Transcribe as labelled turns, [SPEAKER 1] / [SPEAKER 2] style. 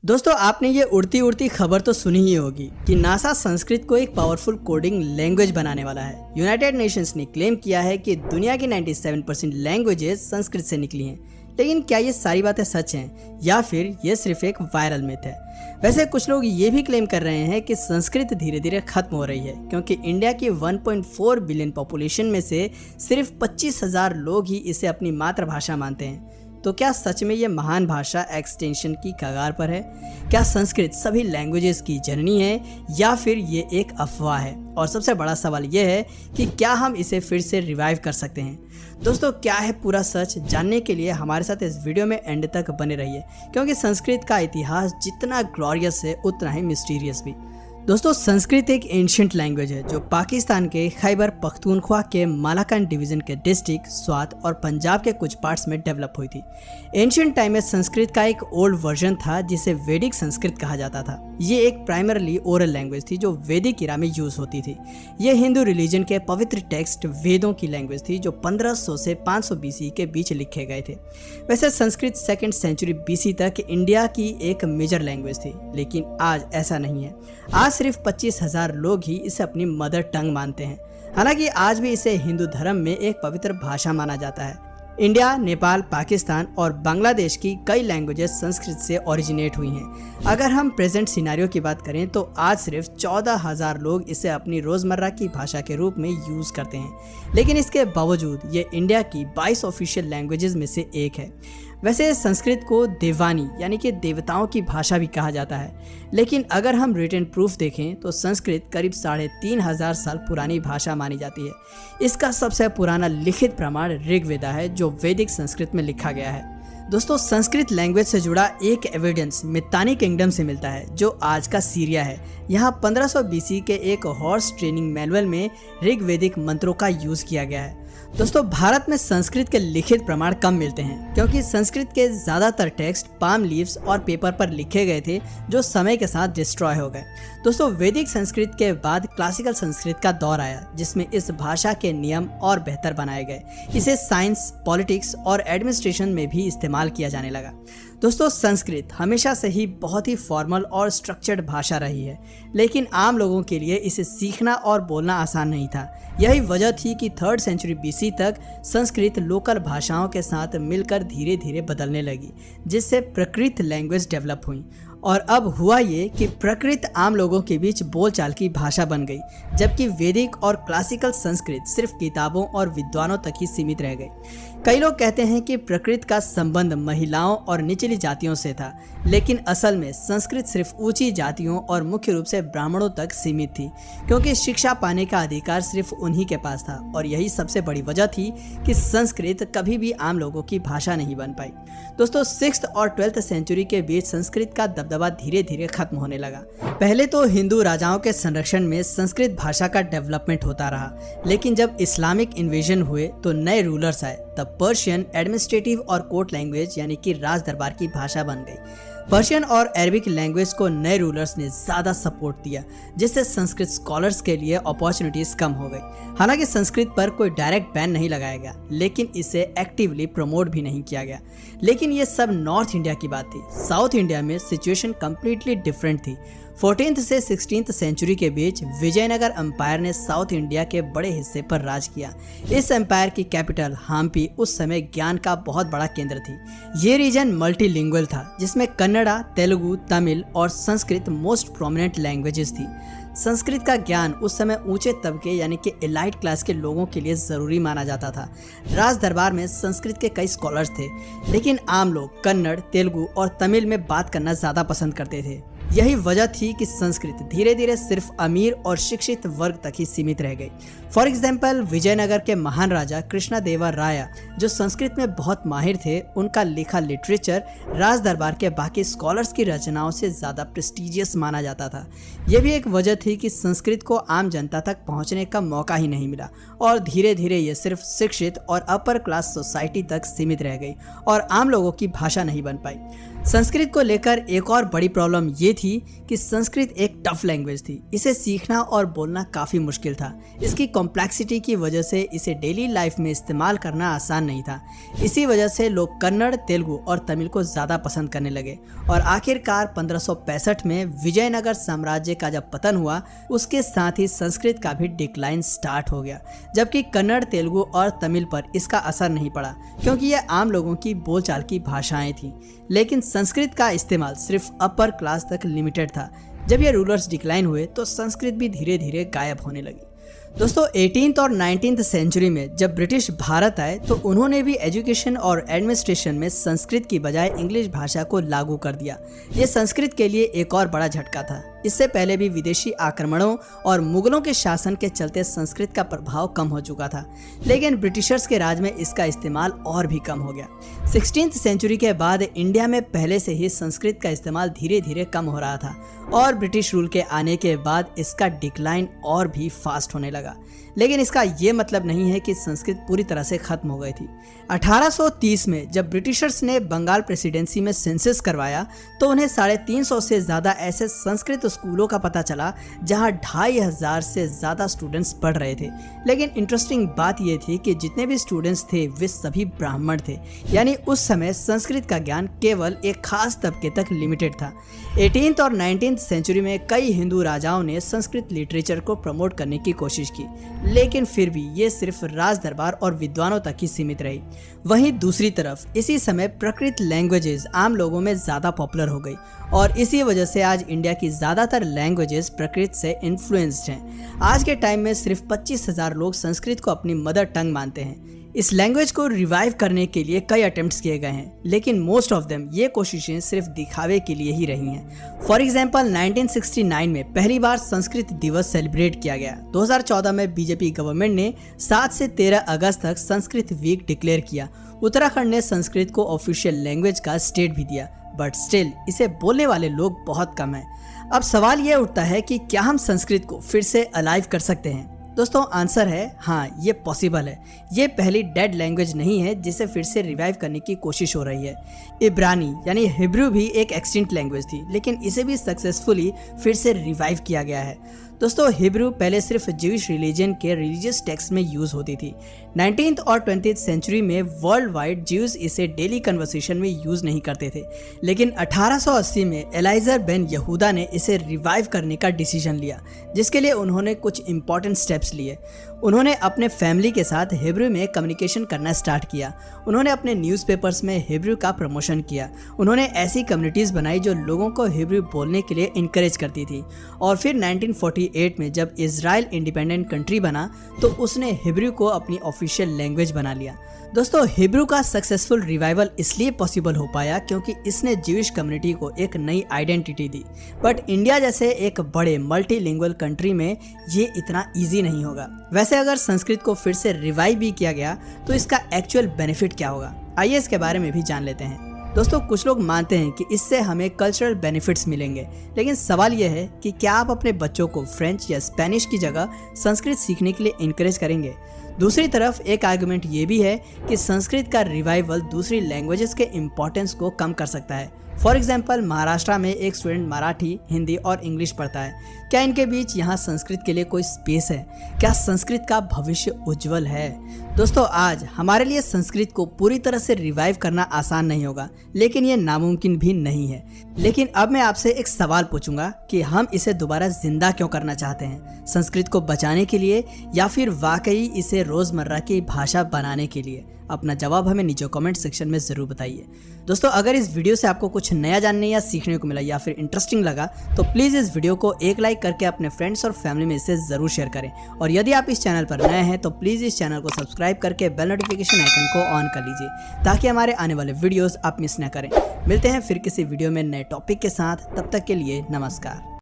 [SPEAKER 1] दोस्तों आपने ये उड़ती उड़ती खबर तो सुनी ही होगी कि नासा संस्कृत को एक पावरफुल कोडिंग लैंग्वेज बनाने वाला है। यूनाइटेड नेशंस ने क्लेम किया है कि दुनिया की 97% लैंग्वेजेस संस्कृत से निकली हैं। लेकिन क्या ये सारी बातें सच हैं या फिर ये सिर्फ एक वायरल मिथ है? वैसे कुछ लोग ये भी क्लेम कर रहे हैं कि संस्कृत धीरे धीरे खत्म हो रही है, क्योंकि इंडिया की 1.4 बिलियन पॉपुलेशन में से सिर्फ 25,000 लोग ही इसे अपनी मातृभाषा मानते हैं। तो क्या सच में ये महान भाषा एक्सटेंशन की कगार पर है? क्या संस्कृत सभी लैंग्वेजेस की जननी है या फिर ये एक अफवाह है? और सबसे बड़ा सवाल ये है कि क्या हम इसे फिर से रिवाइव कर सकते हैं? दोस्तों क्या है पूरा सच, जानने के लिए हमारे साथ इस वीडियो में एंड तक बने रहिए, क्योंकि संस्कृत का इतिहास जितना ग्लोरियस है उतना ही मिस्टीरियस भी। दोस्तों संस्कृत एक एंशिएंट लैंग्वेज है जो पाकिस्तान के खैबर पख्तूनख्वा के मालाकंड डिवीजन के डिस्ट्रिक्ट स्वात और पंजाब के कुछ पार्ट्स में डेवलप हुई थी। एंशिएंट टाइम में संस्कृत का एक ओल्ड वर्जन था जिसे वैदिक संस्कृत कहा जाता था। ये एक प्राइमरली ओरल लैंग्वेज थी जो वैदिक इरा में यूज होती थी। ये हिंदू रिलीजन के पवित्र टेक्स्ट वेदों की लैंग्वेज थी जो 1500 से 500 BC के बीच लिखे गए थे। वैसे संस्कृत 2nd सेंचुरी BC तक इंडिया की एक मेजर लैंग्वेज थी, लेकिन आज ऐसा नहीं है। आज सिर्फ 25,000 लोग ही इसे अपनी मदर टंग मानते हैं। हालांकि आज भी इसे हिंदू धर्म में एक पवित्र भाषा माना जाता है। इंडिया, नेपाल, पाकिस्तान और बांग्लादेश की कई लैंग्वेजेस संस्कृत से ओरिजिनेट हुई हैं। अगर हम प्रेजेंट सिनेरियो की बात करें तो आज सिर्फ 14,000 लोग इसे अपनी रोज़मर्रा की भाषा के रूप में यूज़ करते हैं, लेकिन इसके बावजूद ये इंडिया की 22 ऑफिशियल लैंग्वेजेस में से एक है। वैसे संस्कृत को देवानी यानी कि देवताओं की भाषा भी कहा जाता है, लेकिन अगर हम रिटन प्रूफ देखें तो संस्कृत करीब 3,500 साल पुरानी भाषा मानी जाती है। इसका सबसे पुराना लिखित प्रमाण ऋग्वेदा है जो वैदिक संस्कृत में लिखा गया है। दोस्तों संस्कृत लैंग्वेज से जुड़ा एक एविडेंस मितानी किंगडम से मिलता है जो आज का सीरिया है। यहाँ 1500 BC के एक हॉर्स ट्रेनिंग मैनुअल में ऋग्वेदिक मंत्रों का यूज किया गया है। दोस्तों भारत में संस्कृत के लिखित प्रमाण कम मिलते हैं, क्योंकि संस्कृत के ज़्यादातर टेक्स्ट पाम लीव्स और पेपर पर लिखे गए थे जो समय के साथ डिस्ट्रॉय हो गए। दोस्तों वैदिक संस्कृत के बाद क्लासिकल संस्कृत का दौर आया, जिसमें इस भाषा के नियम और बेहतर बनाए गए। इसे साइंस, पॉलिटिक्स और एडमिनिस्ट्रेशन में भी इस्तेमाल किया जाने लगा। दोस्तों संस्कृत हमेशा से ही बहुत ही फॉर्मल और स्ट्रक्चर्ड भाषा रही है, लेकिन आम लोगों के लिए इसे सीखना और बोलना आसान नहीं था। यही वजह थी कि 3rd सेंचुरी BC तक संस्कृत लोकल भाषाओं के साथ मिलकर धीरे धीरे बदलने लगी, जिससे प्राकृत लैंग्वेज डेवलप हुई। और अब हुआ ये कि प्राकृत आम लोगों के बीच बोलचाल की भाषा बन गई, जबकि वैदिक और क्लासिकल संस्कृत सिर्फ किताबों और विद्वानों तक ही सीमित रह गई। कई लोग कहते हैं कि प्राकृत का संबंध महिलाओं और निचली जातियों से था, लेकिन असल में संस्कृत सिर्फ ऊंची जातियों और मुख्य रूप से ब्राह्मणों तक सीमित थी, क्योंकि शिक्षा पाने का अधिकार सिर्फ उन्हीं के पास था। और यही सबसे बड़ी वजह थी कि संस्कृत कभी भी आम लोगों की भाषा नहीं बन पाई। दोस्तों 6th और 12th सेंचुरी के बीच संस्कृत का दबदबा धीरे धीरे खत्म होने लगा। पहले तो हिंदू राजाओं के संरक्षण में संस्कृत भाषा का डेवलपमेंट होता रहा, लेकिन जब इस्लामिक इन्वेजन हुए तो नए रूलर्स आए, तब पर्शियन एडमिनिस्ट्रेटिव और कोर्ट लैंग्वेज यानी कि राज दरबार की भाषा बन गई। पर्शियन और अरबिक लैंग्वेज को नए रूलर्स ने ज़्यादा सपोर्ट दिया, जिससे संस्कृत स्कॉलर्स के लिए अपॉर्चुनिटीज कम हो गई। हालांकि संस्कृत पर कोई डायरेक्ट बैन नहीं लगाया गया, लेकिन इसे एक्टिवली प्रमोट भी नहीं किया गया। लेकिन ये सब नॉर्थ इंडिया की बात थी। साउथ इंडिया में सिचुएशन कम्प्लीटली डिफरेंट थी। 14th से 16th सेंचुरी के बीच विजयनगर एम्पायर ने साउथ इंडिया के बड़े हिस्से पर राज किया। इस एम्पायर की कैपिटल हम्पी उस समय ज्ञान का बहुत बड़ा केंद्र थी। ये रीजन मल्टीलिंगुअल था, जिसमें कन्नड़ा, तेलुगु, तमिल और संस्कृत मोस्ट प्रोमिनेंट लैंग्वेजेस थी। संस्कृत का ज्ञान उस समय ऊंचे तबके यानी कि एलाइट क्लास के लोगों के लिए ज़रूरी माना जाता था। राज दरबार में संस्कृत के कई स्कॉलर्स थे, लेकिन आम लोग कन्नड़, तेलुगु और तमिल में बात करना ज़्यादा पसंद करते थे। यही वजह थी कि संस्कृत धीरे धीरे सिर्फ अमीर और शिक्षित वर्ग तक ही सीमित रह गई। फॉर एग्जाम्पल विजयनगर के महान राजा कृष्णदेवा राय, जो संस्कृत में बहुत माहिर थे, उनका लिखा लिटरेचर राज दरबार के बाकी स्कॉलर्स की रचनाओं से ज़्यादा प्रेस्टिजियस माना जाता था। यह भी एक वजह थी कि संस्कृत को आम जनता तक पहुंचने का मौका ही नहीं मिला, और धीरे धीरे ये सिर्फ शिक्षित और अपर क्लास सोसाइटी तक सीमित रह गई और आम लोगों की भाषा नहीं बन पाई। संस्कृत को लेकर एक और बड़ी प्रॉब्लम ये थी कि संस्कृत एक टफ लैंग्वेज थी। इसे सीखना और बोलना काफ़ी मुश्किल था। इसकी कॉम्प्लेक्सिटी की वजह से इसे डेली लाइफ में इस्तेमाल करना आसान नहीं था। इसी वजह से लोग कन्नड़, तेलुगु और तमिल को ज़्यादा पसंद करने लगे और आखिरकार 1565 में विजयनगर साम्राज्य का जब पतन हुआ, उसके साथ ही संस्कृत का भी डिक्लाइन स्टार्ट हो गया। जबकि कन्नड़, तेलुगु और तमिल पर इसका असर नहीं पड़ा क्योंकि ये आम लोगों की बोलचाल की भाषाएं थीं। लेकिन संस्कृत का इस्तेमाल सिर्फ अपर क्लास तक लिमिटेड था। जब ये रूलर्स डिक्लाइन हुए तो संस्कृत भी धीरे धीरे गायब होने लगी। दोस्तों 18th और 19th सेंचुरी में जब ब्रिटिश भारत आए तो उन्होंने भी एजुकेशन और एडमिनिस्ट्रेशन में संस्कृत की बजाय इंग्लिश भाषा को लागू कर दिया। ये संस्कृत के लिए एक और बड़ा झटका था। इससे पहले भी विदेशी आक्रमणों और मुगलों के शासन के चलते संस्कृत का प्रभाव कम हो चुका था, लेकिन ब्रिटिशर्स के राज में इसका इस्तेमाल और भी कम हो गया। 16th सेंचुरी के बाद इंडिया में पहले से ही संस्कृत का इस्तेमाल धीरे धीरे कम हो रहा था और ब्रिटिश रूल के आने के बाद इसका डिक्लाइन और भी फास्ट होने लगा। लेकिन इसका ये मतलब नहीं है कि संस्कृत पूरी तरह से खत्म हो गई थी। 1830 में जब ब्रिटिशर्स ने बंगाल प्रेसिडेंसी में सेंसस करवाया तो उन्हें 350 से ज़्यादा ऐसे संस्कृत स्कूलों का पता चला जहां 2500 से ज़्यादा स्टूडेंट्स पढ़ रहे थे। लेकिन इंटरेस्टिंग बात यह थी कि जितने भी स्टूडेंट्स थे वे सभी ब्राह्मण थे, यानी उस समय संस्कृत का ज्ञान केवल एक खास तबके तक लिमिटेड था। 18th और 19th सेंचुरी में कई हिंदू राजाओं ने संस्कृत लिटरेचर को प्रमोट करने की कोशिश की, लेकिन फिर भी ये सिर्फ राज दरबार और विद्वानों तक ही सीमित रही। वहीं दूसरी तरफ इसी समय प्राकृत लैंग्वेजेस आम लोगों में ज़्यादा पॉपुलर हो गई और इसी वजह से आज इंडिया की ज़्यादातर लैंग्वेजेस प्राकृत से इन्फ्लुएंस्ड हैं। आज के टाइम में सिर्फ 25,000 लोग संस्कृत को अपनी मदर टंग मानते हैं। इस लैंग्वेज को रिवाइव करने के लिए कई अटेम्प्ट्स किए गए हैं, लेकिन मोस्ट ऑफ देम ये कोशिशें सिर्फ दिखावे के लिए ही रही हैं। फॉर एग्जांपल 1969 में पहली बार संस्कृत दिवस सेलिब्रेट किया गया। 2014 में बीजेपी गवर्नमेंट ने 7 से 13 अगस्त तक संस्कृत वीक डिक्लेयर किया। उत्तराखंड ने संस्कृत को ऑफिशियल लैंग्वेज का स्टेट भी दिया, बट स्टिल इसे बोलने वाले लोग बहुत कम हैं। अब सवाल ये उठता है कि क्या हम संस्कृत को फिर से अलाइव कर सकते हैं? दोस्तों आंसर है हाँ, ये पॉसिबल है। ये पहली डेड लैंग्वेज नहीं है जिसे फिर से रिवाइव करने की कोशिश हो रही है। इब्रानी यानी हिब्रू भी एक एक्सटिंक्ट लैंग्वेज थी, लेकिन इसे भी सक्सेसफुली फिर से रिवाइव किया गया है। दोस्तों हिब्रू पहले सिर्फ ज्यूइश रिलीजन के रिलीजियस टेक्स्ट में यूज होती थी। 19th और 20th सेंचुरी में वर्ल्ड वाइड ज्यूज इसे डेली कन्वर्सेशन में यूज नहीं करते थे, लेकिन 1880 में एलाइजर बेन यहूदा ने इसे रिवाइव करने का डिसीजन लिया, जिसके लिए उन्होंने कुछ इंपॉर्टेंट स्टेप्स लिए। उन्होंने अपने फैमिली के साथ हिब्रू में कम्युनिकेशन करना स्टार्ट किया। उन्होंने अपने न्यूज़पेपर्स में हिब्रू का प्रमोशन किया। उन्होंने ऐसी कम्युनिटीज़ बनाई जो लोगों को हिब्रू बोलने के लिए इनकरेज करती थी। और फिर 1948 में जब इजराइल इंडिपेंडेंट कंट्री बना तो उसने हिब्रू को अपनी ऑफिशियल लैंग्वेज बना लिया। दोस्तों हिब्रू का सक्सेसफुल रिवाइवल इसलिए पॉसिबल हो पाया क्योंकि इसने ज्यूइश कम्युनिटी को एक नई आइडेंटिटी दी। बट इंडिया जैसे एक बड़े मल्टीलिंगुअल कंट्री में ये इतना ईजी नहीं होगा। वैसे अगर संस्कृत को फिर से रिवाइव भी किया गया तो इसका एक्चुअल बेनिफिट क्या होगा, आइए इसके बारे में भी जान लेते हैं। दोस्तों कुछ लोग मानते हैं कि इससे हमें कल्चरल बेनिफिट्स मिलेंगे, लेकिन सवाल यह है कि क्या आप अपने बच्चों को फ्रेंच या स्पेनिश की जगह संस्कृत सीखने के लिए इनकरेज करेंगे? दूसरी तरफ एक आर्गुमेंट ये भी है कि संस्कृत का रिवाइवल दूसरी लैंग्वेजेस के इम्पोर्टेंस को कम कर सकता है। फॉर एग्जाम्पल महाराष्ट्र में एक स्टूडेंट मराठी, हिंदी और इंग्लिश पढ़ता है। क्या इनके बीच यहाँ संस्कृत के लिए कोई स्पेस है? क्या संस्कृत का भविष्य उज्जवल है? दोस्तों आज हमारे लिए संस्कृत को पूरी तरह से रिवाइव करना आसान नहीं होगा, लेकिन ये नामुमकिन भी नहीं है। लेकिन अब मैं आपसे एक सवाल पूछूंगा कि हम इसे दोबारा जिंदा क्यों करना चाहते हैं? संस्कृत को बचाने के लिए या फिर वाकई इसे रोजमर्रा की भाषा बनाने के लिए? अपना जवाब हमें नीचे कमेंट सेक्शन में जरूर बताइए। दोस्तों अगर इस वीडियो से आपको कुछ नया जानने या सीखने को मिला या फिर इंटरेस्टिंग लगा तो प्लीज़ इस वीडियो को एक लाइक करके अपने फ्रेंड्स और फैमिली में इसे ज़रूर शेयर करें। और यदि आप इस चैनल पर नए हैं तो प्लीज़ इस चैनल को सब्सक्राइब करके बेल नोटिफिकेशन आइकन को ऑन कर लीजिए ताकि हमारे आने वाले वीडियोज़ आप मिस न करें। मिलते हैं फिर किसी वीडियो में नए टॉपिक के साथ, तब तक के लिए नमस्कार।